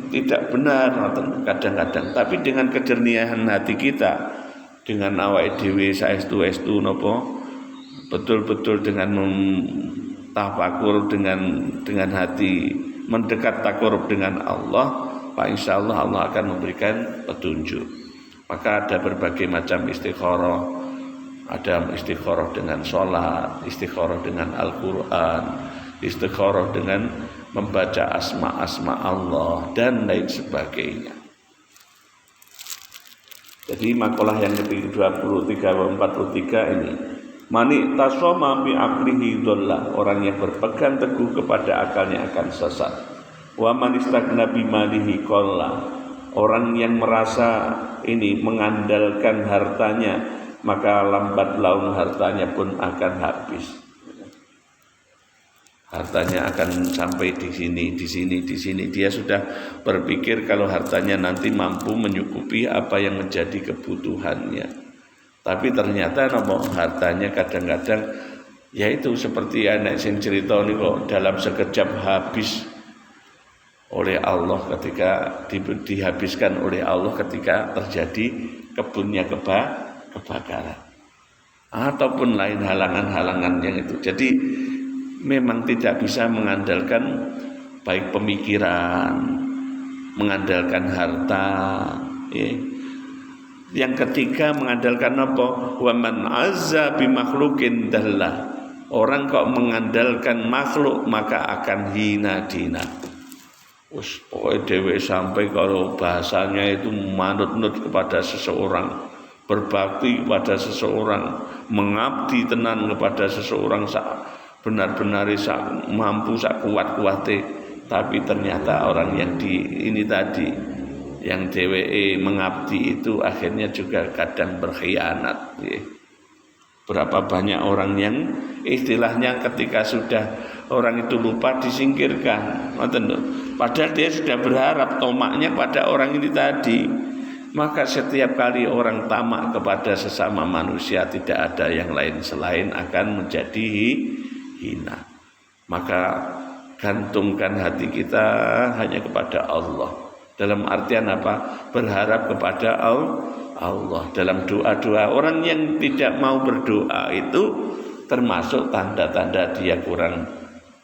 tidak benar kadang-kadang. Tapi dengan kejernihan hati kita, dengan awake dhewe saestu-estu napa betul-betul dengan tafakur dengan hati mendekat takarub dengan Allah, Pak insyaallah Allah akan memberikan petunjuk. Maka ada berbagai macam istikharah. Ada istikharah dengan sholat, istikharah dengan Al-Quran, istikharah dengan membaca asma-asma Allah dan lain sebagainya. Jadi makalah yang ke-23 dan 43 ini, mani tasoma bi aqlihi dhalla, orang yang berpegang teguh kepada akalnya akan sesat. Wa man istagna bi malihi qalla, orang yang merasa ini mengandalkan hartanya, maka lambat laun hartanya pun akan habis. Hartanya akan sampai di sini. Dia sudah berpikir kalau hartanya nanti mampu menyukupi apa yang menjadi kebutuhannya. Tapi ternyata hartanya kadang-kadang yaitu seperti anak sing cerita niku dalam sekejap habis oleh Allah ketika dihabiskan oleh Allah ketika terjadi kebunnya kebakaran ataupun lain halangan-halangan yang itu. Jadi memang tidak bisa mengandalkan baik pemikiran, mengandalkan harta, ya. Yang ketiga mengandalkan apa? Wa man azza bi makhluqin dalla. Orang kok mengandalkan makhluk maka akan hina dina. Pokoknya dewe sampai kalau bahasanya itu manut-nut kepada seseorang, berbakti kepada seseorang, mengabdi tenan kepada seseorang benar-benar mampu sak kuat-kuate. Tapi ternyata orang yang ini tadi, yang DWE mengabdi itu akhirnya juga kadang berkhianat. Berapa banyak orang yang istilahnya ketika sudah orang itu lupa disingkirkan, padahal dia sudah berharap tomaknya pada orang ini tadi. Maka setiap kali orang tamak kepada sesama manusia, tidak ada yang lain selain akan menjadi hina. Maka gantungkan hati kita hanya kepada Allah. Dalam artian apa? Berharap kepada Allah. Dalam doa-doa, orang yang tidak mau berdoa itu termasuk tanda-tanda dia kurang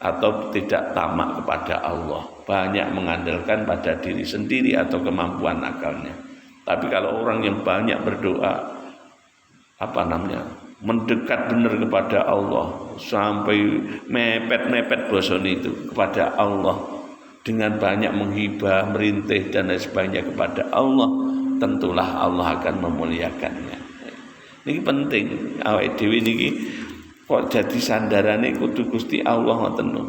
atau tidak tamak kepada Allah. Banyak mengandalkan pada diri sendiri atau kemampuan akalnya. Tapi kalau orang yang banyak berdoa, mendekat benar kepada Allah, sampai mepet-mepet bosan itu kepada Allah, dengan banyak menghibah, merintih dan lain sebagainya kepada Allah, tentulah Allah akan memuliakannya. Ini penting, awake dhewe niki kok jadi sandarane kudu Gusti Allah ngoten lho.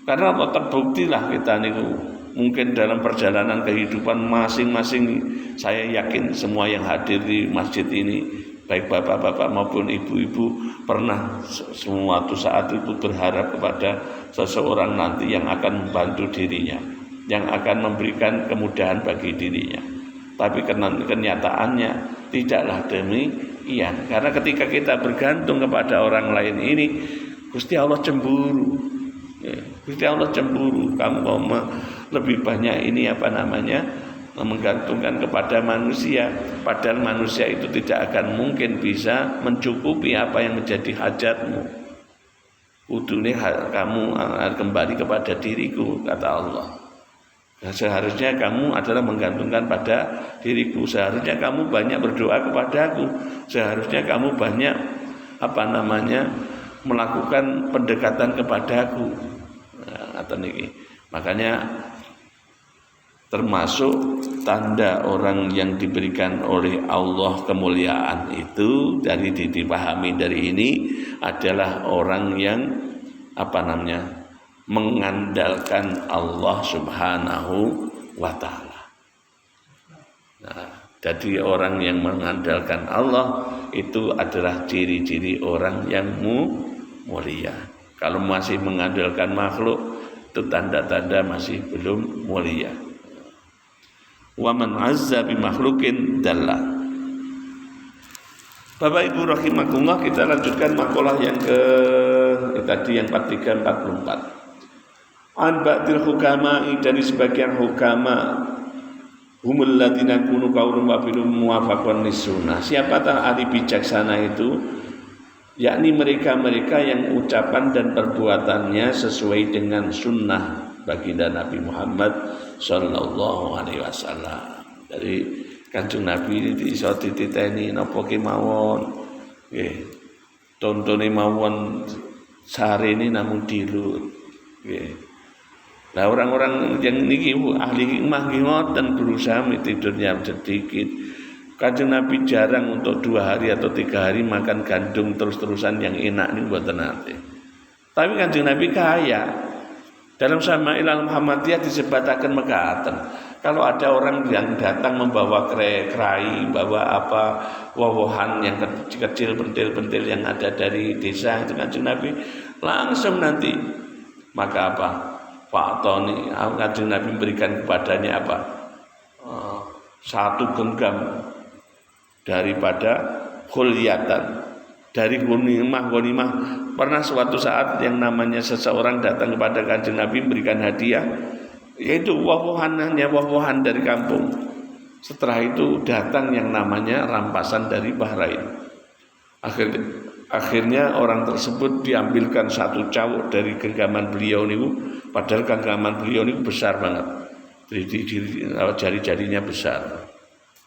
Karena apa terbuktilah kita niku mungkin dalam perjalanan kehidupan masing-masing, saya yakin semua yang hadir di masjid ini, baik bapak-bapak maupun ibu-ibu, pernah suatu saat itu berharap kepada seseorang nanti yang akan membantu dirinya, yang akan memberikan kemudahan bagi dirinya. Tapi kenyataannya tidaklah demikian. Karena ketika kita bergantung kepada orang lain ini, Gusti Allah cemburu. Gusti Allah cemburu. Kamu mau lebih banyak ini menggantungkan kepada manusia, padahal manusia itu tidak akan mungkin bisa mencukupi apa yang menjadi hajatmu. Kudune kamu kembali kepada diriku, kata Allah. Seharusnya kamu adalah menggantungkan pada diriku. Seharusnya kamu banyak berdoa kepadaku. Seharusnya kamu banyak melakukan pendekatan kepadaku. Makanya termasuk tanda orang yang diberikan oleh Allah kemuliaan itu dari dipahami dari ini adalah orang yang mengandalkan Allah Subhanahu wa ta'ala. Nah, jadi orang yang mengandalkan Allah itu adalah ciri-ciri orang yang mulia. Kalau masih mengandalkan makhluk, itu tanda-tanda masih belum mulia. Wa man azza bi makhluqin dalla. Bapak Ibu rahimakumullah, kita lanjutkan makalah yang tadi yang 43 44. An ba'dil hukama'i, dari sebagian hukama, humul ladina kunu qaulun wa filum muwafaqan lis-sunnah. Siapa ahli bijaksana itu? Yakni mereka-mereka yang ucapan dan perbuatannya sesuai dengan sunnah baginda Nabi Muhammad sallallahu alaihi wasallam. Dari Kanjeng Nabi ini iso dititeni napa kemawon. Nggih. Tontone mawon sarene namung dilut. Nggih. Nah orang-orang yang niki ahli hikmah ngoten berusaha tidurnya sedikit. Kanjeng Nabi jarang untuk 2 hari atau 3 hari makan gandum terus-terusan yang enak ini buat nate. Tapi Kanjeng Nabi kaya. Dalam Syama'il al-Muhammadiyah disebataken mekaten. Kalau ada orang yang datang membawa kerai, bawa apa wowohan yang kecil pentil-pentil yang ada dari desa, itu Kanjeng Nabi langsung nanti maka apa? Pak Tony, Kanjeng Nabi memberikan kepadanya apa? 1 genggam daripada khulyatan, dari ghanimah. Pernah suatu saat yang namanya seseorang datang kepada Kanjeng Nabi memberikan hadiah, yaitu wowohan dari kampung. Setelah itu datang yang namanya rampasan dari Bahrain. Akhirnya orang tersebut diambilkan 1 cawuk dari genggaman beliau niku, padahal genggaman beliau niku besar banget. Jari-jarinya besar.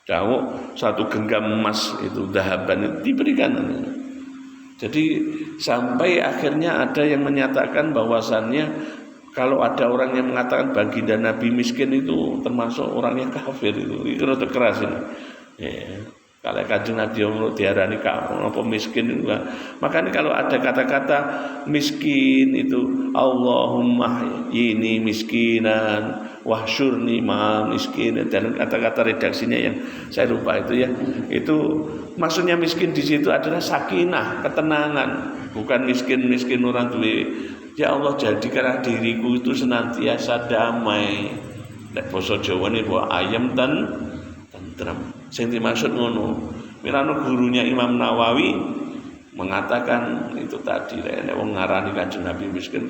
Cawuk 1 genggam emas itu dahaban itu diberikan. Jadi sampai akhirnya ada yang menyatakan bahwasannya kalau ada orang yang mengatakan baginda Nabi miskin itu termasuk orangnya kafir itu rada keras ini. Ya. Kalau Kanjeng Nabi diarani apa miskin itu. Makanya kalau ada kata-kata miskin itu Allahumma ini miskinan wahsyurni ma miskin, dan kata-kata redaksinya yang saya lupa itu ya. Itu maksudnya miskin di situ adalah sakinah, ketenangan, bukan miskin orang duwe. Ya Allah, jadikanlah diriku itu senantiasa damai. Nek basa Jawane ayam tentrem. Sing dimaksud ngono. Mirano gurunya Imam Nawawi mengatakan itu tadi, nek wong ngarani Kanjeng Nabi miskin.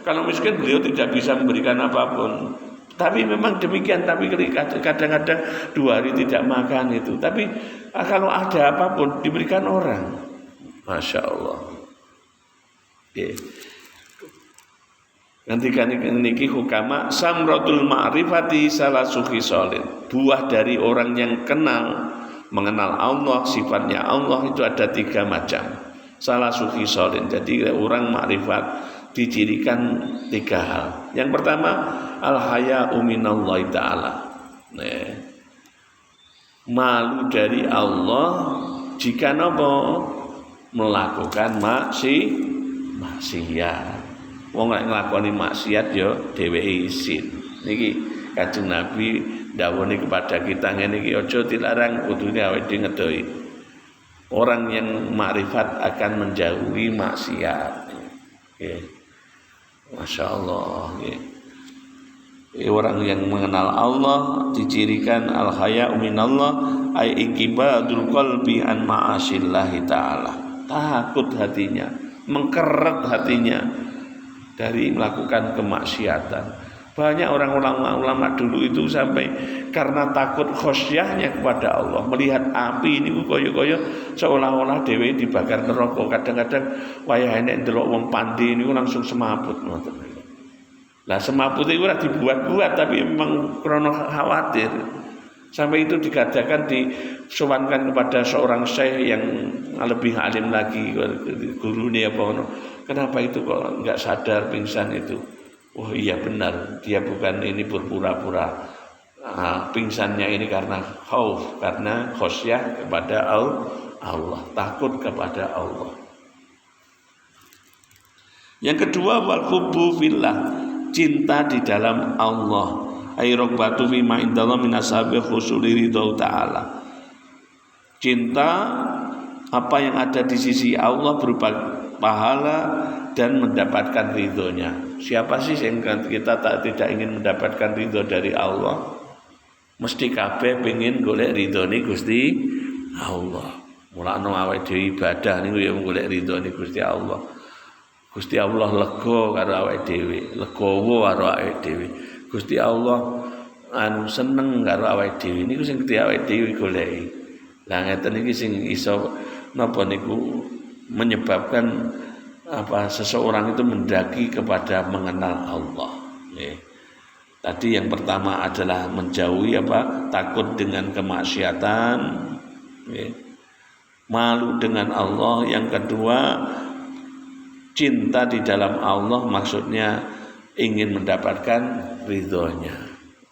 Kalau miskin beliau tidak bisa memberikan apapun. Tapi memang demikian, tapi kadang-kadang 2 hari tidak makan itu. Tapi kalau ada apapun diberikan orang. Masya Allah. Okay. Nanti kan niki hukama samratul ma'rifati salasu khisalin. Buah dari orang yang mengenal Allah, sifatnya Allah itu ada 3 macam. Salasu khisalin. Jadi orang makrifat dicirikan 3 hal. Yang pertama al-haya'u minallahi ta'ala. Malu dari Allah jika melakukan maksiat. Wong nek nglakoni maksiat ya dheweke isin. Niki Kanjeng Nabi dawuhne kepada kita ngene iki, aja dilarang, kudune awake dhewe ngedoi. Orang yang makrifat akan menjauhi maksiat. Nggih. Masya Allah. Orang yang mengenal Allah dicirikan al-haya'u minallah ay inqibadul qalbi an ma'asillahi ta'ala. Takut hatinya, mengkeret hatinya dari melakukan kemaksiatan. Banyak orang ulama dulu itu sampai karena takut khosyahnya kepada Allah, melihat api ini kaya-kaya seolah-olah dhewe dibakar neraka. Kadang-kadang wayah enek ndelok wong pandi niku langsung semaput ngoten. Lah semaput itu ora dibuat-buat, tapi memang krana khawatir. Sampai itu dikatakan disowankan kepada seorang syekh yang lebih alim lagi, gurune apa. Kenapa itu kok enggak sadar pingsan itu? Oh iya benar, dia bukan ini berpura-pura. Pingsannya ini karena khauf, karena khosyah kepada Allah, takut kepada Allah. Yang kedua wal hubbu fillah, cinta di dalam Allah. Ai rabbatu fi ma indallah min ashabi husuli ridho ta'ala. Cinta apa yang ada di sisi Allah berupa pahala dan mendapatkan ridhonya. Siapa sih yang kita tidak ingin mendapatkan ridho dari Allah? Mesti kabeh pengin golek ridhone Gusti Allah. Mulane awake dhewe ibadah niku ya golek ridhone Gusti Allah. Gusti Allah lega karo awake dhewe, legowo karo awake dhewe. Gusti Allah seneng karo awake dhewe niku sing kudu awake dhewe goleki. Lah ngeten iki sing iso napa niku menyebabkan seseorang itu mendaki kepada mengenal Allah. Tadi yang pertama adalah menjauhi takut dengan kemaksiatan, malu dengan Allah. Yang kedua, cinta di dalam Allah, maksudnya ingin mendapatkan ridhonya.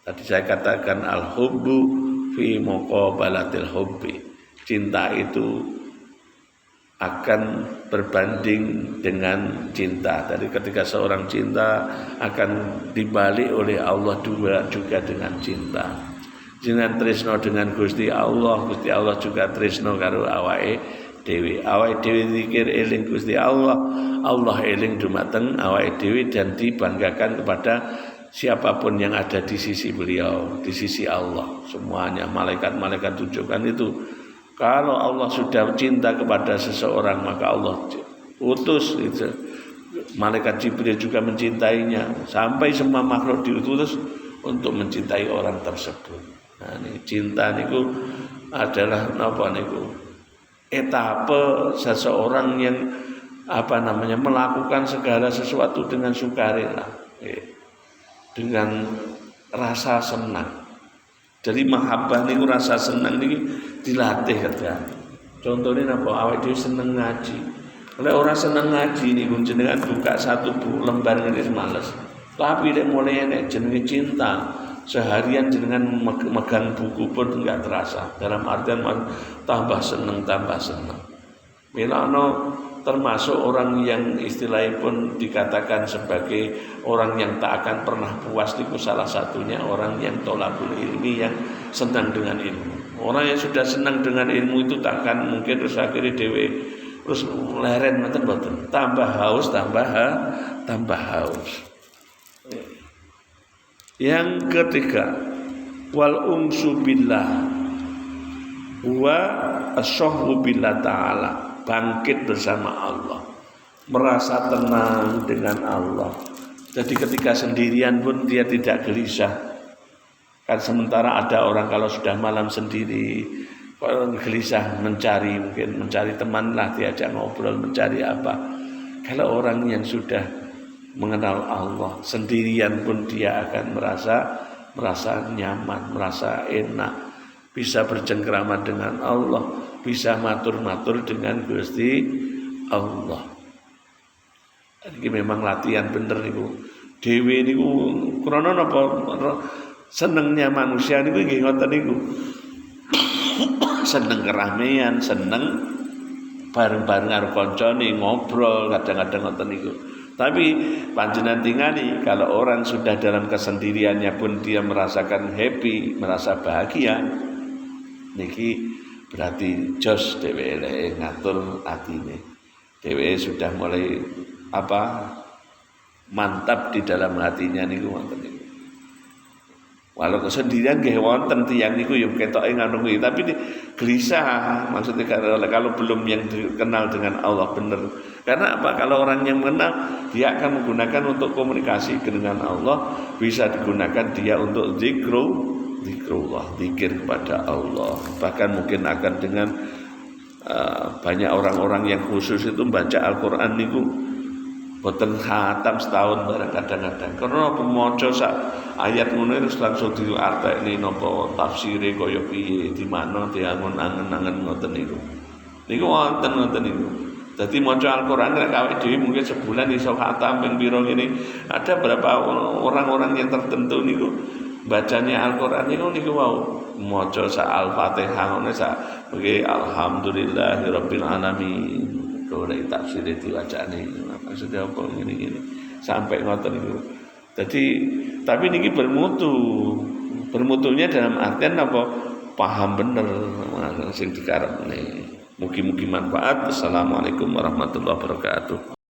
Tadi saya katakan al-hubbu fi muqabalatil hubbi. Cinta itu akan berbanding dengan cinta. Tadi ketika seorang cinta akan dibalik oleh Allah juga dengan cinta. Dengan tresno dengan Gusti Allah juga tresno karo awake dhewe. Awake dhewe zikir eling Gusti Allah, Allah eling dumateng awake dhewe dan dibanggakan kepada siapapun yang ada di sisi beliau, di sisi Allah. Semuanya malaikat-malaikat tunjukkan itu. Kalau Allah sudah cinta kepada seseorang, maka Allah utus itu. Malaikat Jibril juga mencintainya. Sampai semua makhluk diutus untuk mencintai orang tersebut. Nah, ini cinta niku adalah etape seseorang yang melakukan segala sesuatu dengan sukarela, dengan rasa senang. Jadi mahabbah niku rasa senang niki dilatih kadang. Contohnya awake dhewe seneng ngaji. Lek ora seneng ngaji niku jenengan buka satu lembar ngene males. Tapi lek mulai nek jenenge cinta, seharian jenengan megang buku pun enggak terasa. Dalam artian tambah seneng. Milano termasuk orang yang istilahnya pun dikatakan sebagai orang yang tak akan pernah puas, itu salah satunya orang yang tolabul ilmi, yang senang dengan ilmu. Orang yang sudah senang dengan ilmu itu takkan mungkin terus akhirnya dewe terus leren mboten, tambah haus. Yang ketiga, wal unsu billah wa asyahhu billah ta'ala, bangkit bersama Allah, merasa tenang dengan Allah. Jadi ketika sendirian pun dia tidak gelisah. Kan sementara ada orang kalau sudah malam sendiri, kalau gelisah mencari teman lah, diajak ngobrol, mencari apa. Kalau orang yang sudah mengenal Allah, sendirian pun dia akan merasa nyaman, merasa enak, bisa bercengkrama dengan Allah, bisa matur-matur dengan Gusti Allah. Ini memang latihan bener niku. Dewe niku krana napa senengnya manusia niku nggih ngoten niku. Seneng keramaian, seneng bareng-bareng karo kancane ngobrol, kadang-kadang ngoten niku. Tapi panjenengan tinggali kalau orang sudah dalam kesendiriannya pun dia merasakan happy, merasa bahagia, niki berarti jos dheweke ngatur atine. Dheweke sudah mulai mantap di dalam hatinya niku wonten niku. Walau kesendirian nggih wonten tiyang niku ya ketoke ngono kuwi, tapi gelisah, maksudnya kalau belum yang dikenal dengan Allah benar. Karena apa? Kalau orang yang mengenal, dia akan menggunakan untuk komunikasi dengan Allah, bisa digunakan dia untuk zikrullah, zikir kepada Allah. Bahkan mungkin akan dengan banyak orang-orang yang khusus itu baca Al-Qur'an niku boten khatam setahun barang kadang-kadang. Karena pemaca sak ayat ngono terus langsung diartekne napa tafsire kaya piye, di mana diangun angen-angen ngoten niku. Niku wonten ngoten niku. Dadi maca Al-Qur'an nek awake dhewe mungkin sebulan iso khatam ping pira ngene. Ada berapa orang-orang yang tertentu niku bacanya Al-Qur'an niku wau maca sak Al-Fatihah ngono sak nggih alhamdulillahirabbil alamin. Oleh tafsir diwacane maksudnya apa ngene sampai ngoten niku. Jadi tapi niki bermutunya dalam artian apa paham bener sing dikarepne. Mugi-mugi manfaat. Assalamualaikum warahmatullahi wabarakatuh.